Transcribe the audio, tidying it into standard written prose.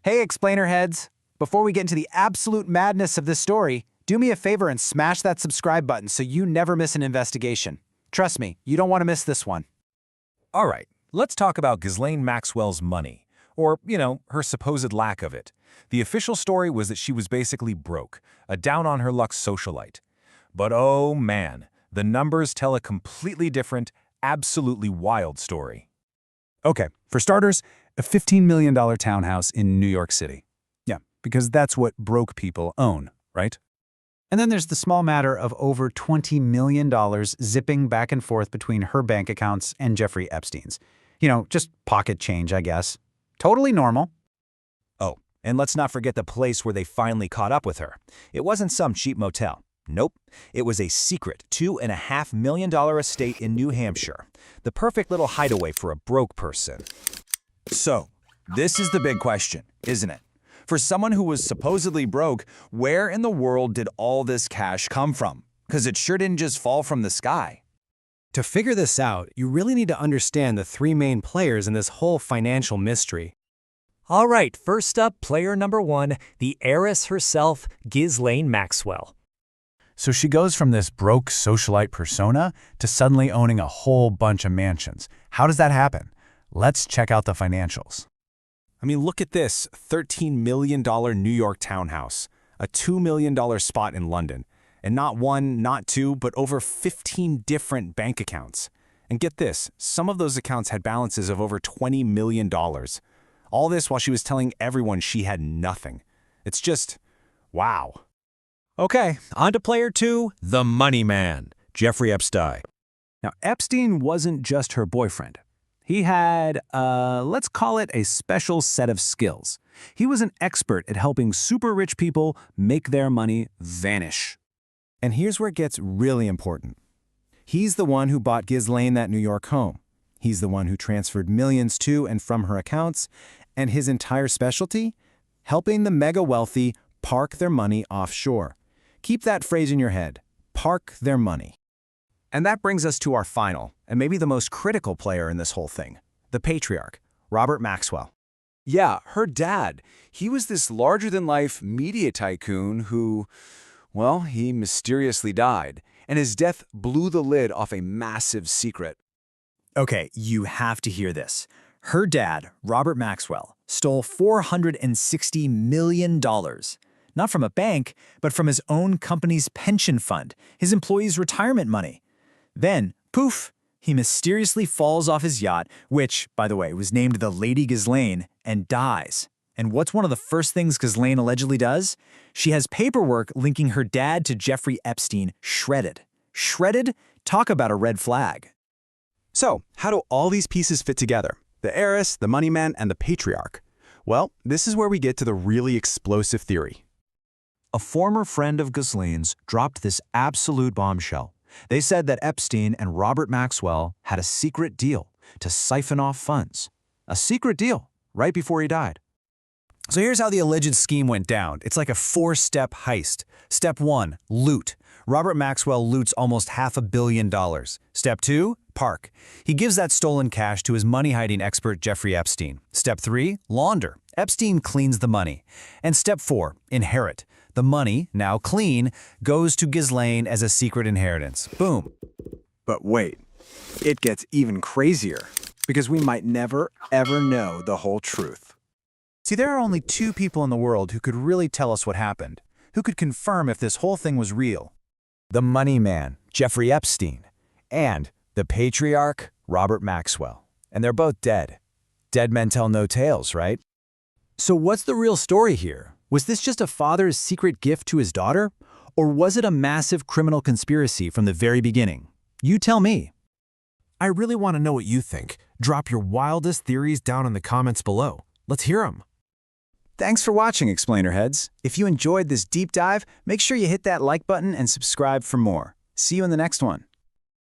Hey, explainer heads! Before we get into the absolute madness of this story, do me a favor and smash that subscribe button so you never miss an investigation. Trust me, you don't want to miss this one. All right, let's talk about Ghislaine Maxwell's money, or, her supposed lack of it. The official story was that she was basically broke, a down-on-her-luck socialite. But oh man, the numbers tell a completely different, absolutely wild story. Okay, for starters, a $15 million townhouse in New York City. Yeah, because that's what broke people own, right? And then there's the small matter of over $20 million zipping back and forth between her bank accounts and Jeffrey Epstein's. Just pocket change, I guess. Totally normal. Oh, and let's not forget the place where they finally caught up with her. It wasn't some cheap motel. Nope. It was a secret $2.5 million estate in New Hampshire. The perfect little hideaway for a broke person. So, this is the big question, isn't it? For someone who was supposedly broke, where in the world did all this cash come from? Because it sure didn't just fall from the sky. To figure this out, you really need to understand the three main players in this whole financial mystery. All right, first up, player number one, the heiress herself, Ghislaine Maxwell. So she goes from this broke socialite persona to suddenly owning a whole bunch of mansions. How does that happen? Let's check out the financials. I mean, look at this $13 million New York townhouse, a $2 million spot in London, and not one, not two, but over 15 different bank accounts. And get this, some of those accounts had balances of over $20 million. All this while she was telling everyone she had nothing. It's just, wow. Okay, on to player two, the money man, Jeffrey Epstein. Now, Epstein wasn't just her boyfriend. He had, let's call it a special set of skills. He was an expert at helping super rich people make their money vanish. And here's where it gets really important. He's the one who bought Ghislaine that New York home. He's the one who transferred millions to and from her accounts. And his entire specialty? Helping the mega wealthy park their money offshore. Keep that phrase in your head. Park their money. And that brings us to our final, and maybe the most critical player in this whole thing, the patriarch, Robert Maxwell. Yeah, her dad. He was this larger-than-life media tycoon who, well, he mysteriously died, and his death blew the lid off a massive secret. Okay, you have to hear this. Her dad, Robert Maxwell, stole $460 million. Not from a bank, but from his own company's pension fund, his employees' retirement money. Then, poof, he mysteriously falls off his yacht, which, by the way, was named the Lady Ghislaine, and dies. And what's one of the first things Ghislaine allegedly does? She has paperwork linking her dad to Jeffrey Epstein shredded. Shredded? Talk about a red flag. So, how do all these pieces fit together? The heiress, the money man, and the patriarch. Well, this is where we get to the really explosive theory. A former friend of Ghislaine's dropped this absolute bombshell. They said that Epstein and Robert Maxwell had a secret deal to siphon off funds. A secret deal, right before he died. So here's how the alleged scheme went down. It's like a four-step heist. Step 1, loot. Robert Maxwell loots almost $500 million. Step 2, park. He gives that stolen cash to his money-hiding expert Jeffrey Epstein. Step 3, launder. Epstein cleans the money. And step 4, inherit. The money, now clean, goes to Ghislaine as a secret inheritance. Boom. But wait, it gets even crazier, because we might never, ever know the whole truth. See, there are only two people in the world who could really tell us what happened, who could confirm if this whole thing was real. The money man, Jeffrey Epstein, and the patriarch, Robert Maxwell. And they're both dead. Dead men tell no tales, right? So what's the real story here? Was this just a father's secret gift to his daughter? Or was it a massive criminal conspiracy from the very beginning? You tell me. I really want to know what you think. Drop your wildest theories down in the comments below. Let's hear them. Thanks for watching, Explainer Heads. If you enjoyed this deep dive, make sure you hit that like button and subscribe for more. See you in the next one.